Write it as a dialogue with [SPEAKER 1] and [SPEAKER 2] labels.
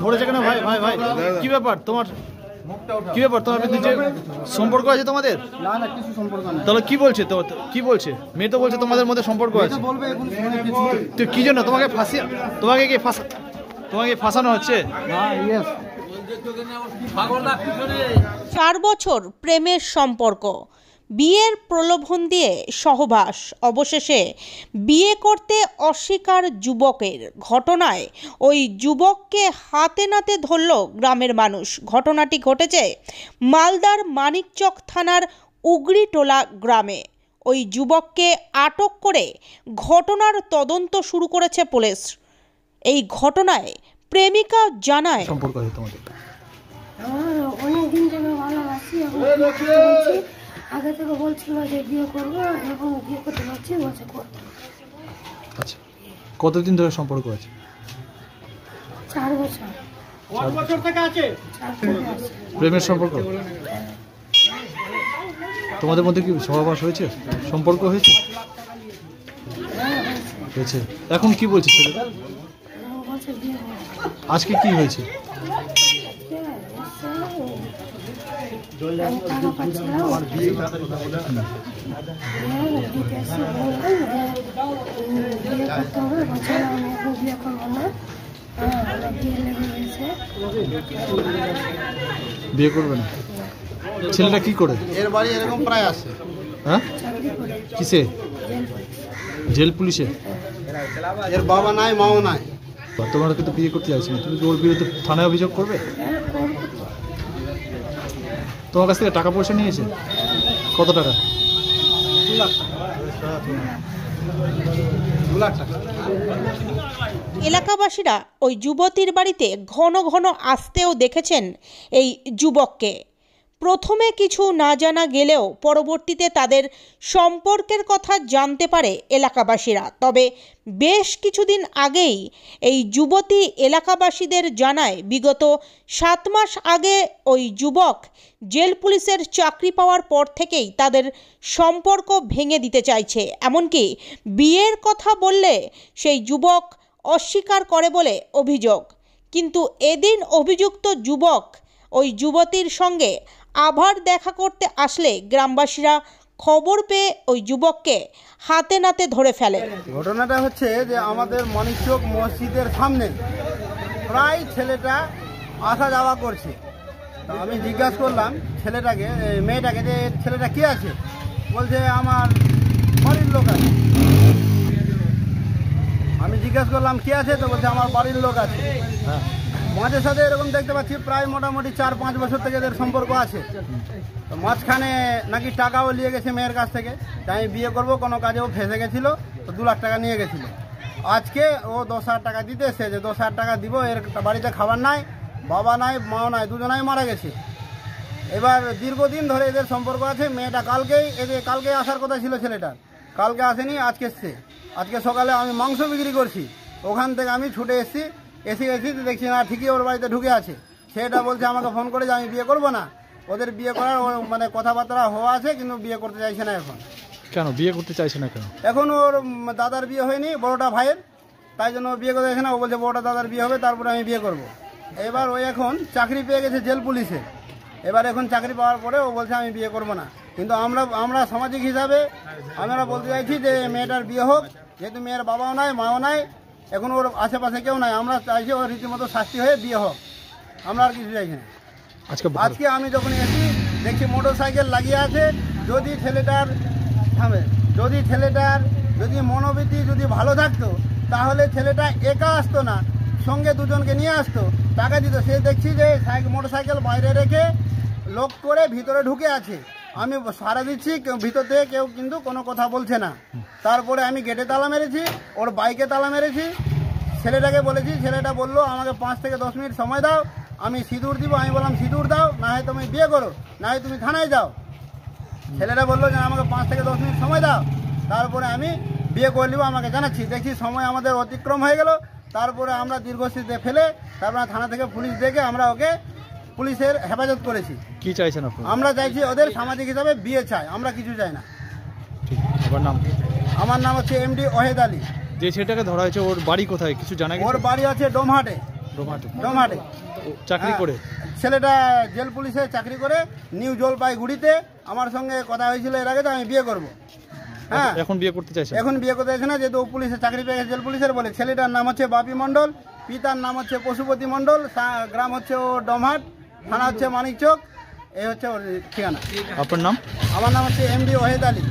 [SPEAKER 1] ধরেছে কেন ভাই ভাই ভাই কি ব্যাপার তোমার কি ব্যাপার তোমার যে সম্পর্ক আছে তোমাদের?
[SPEAKER 2] না না কিছু সম্পর্ক না।
[SPEAKER 1] তাহলে কি বলছে তো কি বলছে? মেয়ে তো বলছে তোমাদের মধ্যে সম্পর্ক আছে।
[SPEAKER 2] বলবে এখন শুনে কিছু
[SPEAKER 1] তো কি জন্য তোমাকে ফাঁসানো হচ্ছে?
[SPEAKER 2] না ইয়েস
[SPEAKER 3] 4 বছর প্রেমের সম্পর্ক, বিয়ের প্রলোভন দিয়ে সহবাস, অবশেষে বিয়ে করতে অস্বীকার যুবকের। ঘটনায় ওই যুবককে হাতে নাতে ধরল গ্রামের মানুষ। ঘটনাটি ঘটেছে মালদার মানিকচক থানার উগরিটোলা গ্রামে। ওই যুবককে আটক করে ঘটনার তদন্ত শুরু করেছে পুলিশ। এই ঘটনায় প্রেমিকা জানায়,
[SPEAKER 1] সম্পর্ক আছে তোমাদের?
[SPEAKER 4] অনেকদিন থেকে ভালোবাসি, আগে থেকে বলছিল যে বিয়ে করবো, এখন বিয়ে করতে পারছি, বলছে করবো।
[SPEAKER 1] আচ্ছা, কতদিন ধরে সম্পর্ক আছে?
[SPEAKER 4] 4 বছর।
[SPEAKER 2] কত বছর থেকে আছে?
[SPEAKER 4] 4 বছর আছে।
[SPEAKER 1] প্রেমের সম্পর্ক? তোমাদের মধ্যে কি সহবাস হয়েছে, সম্পর্ক হয়েছে? হয়েছে। এখন কি বলছে ছেলেটা?
[SPEAKER 4] বলছে বিয়ে করবো।
[SPEAKER 1] আজকে কি হয়েছে?
[SPEAKER 4] টাকা পাচ্ছিলাম, বিয়ে করতে হবে, বলছিলাম এখন বিয়ে করবো না, বিয়ে লেগে গেছে।
[SPEAKER 1] বিয়ে করবে না? ছেলেটা কি করে?
[SPEAKER 2] এর বাড়ি এরকম প্রায় আসে।
[SPEAKER 1] হ্যাঁ,
[SPEAKER 4] চাকরি করে
[SPEAKER 1] কিসে? জেল পুলিশে?
[SPEAKER 2] এর বাবা নাই মাও নাই।
[SPEAKER 1] তোমরা কিন্তু বিয়ে করতে চাইছি না, তুমি কি ওর বিরুদ্ধে থানায় অভিযোগ করবে? তোমার কাছ থেকে টাকা পয়সা নিয়েছে? কত টাকা?
[SPEAKER 2] 2 লাখ টাকা।
[SPEAKER 3] এলাকাবাসীরা ওই যুবতীর বাড়িতে ঘন ঘন আসতেও দেখেছেন এই যুবককে। প্রথমে কিছু না জানা গেলেও পরবর্তীতে তাদের সম্পর্কের কথা জানতে পারে এলাকাবাসীরা। তবে বেশ কিছুদিন আগেই এই যুবতী এলাকাবাসীদের জানায়, বিগত 7 মাস আগে ওই যুবক জেল পুলিশের চাকরি পাওয়ার পর থেকেই তাদের সম্পর্ক ভেঙে দিতে চাইছে। এমনকি বিয়ের কথা বললে সেই যুবক অস্বীকার করে বলে অভিযোগ। কিন্তু এদিন অভিযুক্ত যুবক ওই যুবতীর সঙ্গে আবার দেখা করতে আসলে গ্রামবাসীরা খবর পেয়ে ওই যুবককে হাতে নাতে ধরে ফেলে।
[SPEAKER 2] ঘটনাটা হচ্ছে যে আমাদের মানিকচক মসজিদের সামনে প্রায় ছেলেটা আসা যাওয়া করছে। তো আমি জিজ্ঞাসা করলাম ছেলেটাকে, মেয়েটাকে, যে ছেলেটা কে আছে? বলছে আমার বাড়ির লোক আছে। আমি জিজ্ঞাসা করলাম কে আছে? তো বলছে আমার বাড়ির লোক আছে। মাঝে সাথে এরকম দেখতে পাচ্ছি প্রায় মোটামুটি 4-5 বছর থেকে এদের সম্পর্ক আছে। তো মাঝখানে নাকি টাকাও নিয়ে গেছে মেয়ের কাছ থেকে, তাই বিয়ে করবো কোনো কাজে ও ফেসে গেছিলো, তো 2 লাখ টাকা নিয়ে গেছিলো। আজকে ও 10,000 টাকা দিতে এসে, যে 10,000 টাকা দিব, এর বাড়িতে খাবার নাই, বাবা নাই, মাও নাই, দুজনাই মারা গেছে। এবার দীর্ঘদিন ধরে এদের সম্পর্ক আছে। মেয়েটা কালকে আসার কথা ছিল ছেলেটার, কালকে আসেনি, আজকে এসছে। আজকে সকালে আমি মাংস বিক্রি করছি, ওখান থেকে আমি ছুটে এসেছি দেখছি না ঠিকই ওর বাড়িতে ঢুকে আছে। সেটা বলছে আমাকে ফোন করে যে আমি বিয়ে করবো না। ওদের বিয়ে করার মানে কথাবার্তা হওয়া আছে, কিন্তু বিয়ে করতে চাইছে না এখন।
[SPEAKER 1] কেন বিয়ে করতে চাইছে না কেন?
[SPEAKER 2] এখন ওর দাদার বিয়ে হয়নি, বড়টা ভাইয়ের, তাই জন্য বিয়ে করতে চাইছে না। ও বলছে বড়টা দাদার বিয়ে হবে, তারপরে আমি বিয়ে করব। এবার ও এখন চাকরি পেয়ে গেছে জেল পুলিশে। এবার এখন চাকরি পাওয়ার পরে ও বলছে আমি বিয়ে করব না। কিন্তু আমরা সামাজিক হিসাবে আমরা বলতে চাইছি যে মেয়েটার বিয়ে হোক, যেহেতু মেয়ের বাবাও নাই, মাও নাই, এখন ওর আশেপাশে কেউ নাই। আমরা চাইছি ওর রীতিমতো শাস্তি হয়ে বিয়ে হোক, আমরা আর কিছু চাইছি না। আজকে আমি যখন এসি দেখছি মোটর সাইকেল লাগিয়ে আছে। যদি ছেলেটার যদি মনোবৃত্তি যদি ভালো থাকতো, তাহলে ছেলেটা একা আসতো না, সঙ্গে দুজনকে নিয়ে আসতো, টাকা দিত। সে দেখছি যে মোটর সাইকেল বাইরে রেখে লক করে ভিতরে ঢুকে আছে। আমি সারা দিচ্ছি, ভিতর থেকে কেউ কিন্তু কোনো কথা বলছে না। তারপরে আমি গেটে তালা মেরেছি, ওর বাইকে তালা মেরেছি। ছেলেটাকে বলেছি, ছেলেটা বললো আমাকে 5 থেকে 10 মিনিট সময় দাও, আমি সিঁদুর দিব। আমি বললাম সিঁদুর দাও, না হয় তুমি বিয়ে করো, না হয় তুমি থানায় যাও। ছেলেটা বললো যে আমাকে 5 থেকে 10 মিনিট সময় দাও, তারপরে আমি বিয়ে করে নিব, আমাকে জানাচ্ছি। দেখছি সময় আমাদের অতিক্রম হয়ে গেল। তারপরে আমরা দীর্ঘশ্রীতে ফেলে তারপরে থানা থেকে পুলিশ ডেকে আমরা ওকে পুলিশের হেফাজত করেছি।
[SPEAKER 1] কি চাইছেন আপনি?
[SPEAKER 2] আমরা চাইছি ওদের সামাজিক হিসাবে বিয়ে চাই, আমরা কিছু চাই না। আমার নাম হচ্ছে MD ওহেদ আলী।
[SPEAKER 1] যে ছেলেটাকে ধরা হয়েছে ওর বাড়ি কোথায় কিছু জানা গেছে?
[SPEAKER 2] ওর বাড়ি আছে ডোমহাটে। ডোমাটে
[SPEAKER 1] চাকরি করে
[SPEAKER 2] ছেলেটা জেল পুলিশে চাকরি করে নিউ জলপাইগুড়িতে আমার সঙ্গে কথা হয়েছিল এর আগে, তো আমি বিয়ে করব। হ্যাঁ,
[SPEAKER 1] এখন বিয়ে করতে চাইছে?
[SPEAKER 2] এখন বিয়ে করতে চাইছে না, যেহেতু ও পুলিশে চাকরি পেয়ে গেছে জেল পুলিশের বলে। ছেলেটার নাম হচ্ছে বাপি মণ্ডল, পিতার নাম হচ্ছে পশুপতি মণ্ডল, গ্রাম হচ্ছে ও ডমহাট, থানা হচ্ছে মানিকচক। এই হচ্ছে ওর ঠিকানা।
[SPEAKER 1] আপনার নাম?
[SPEAKER 2] আমার নাম হচ্ছে এমডি ওয়াহিদ আলী।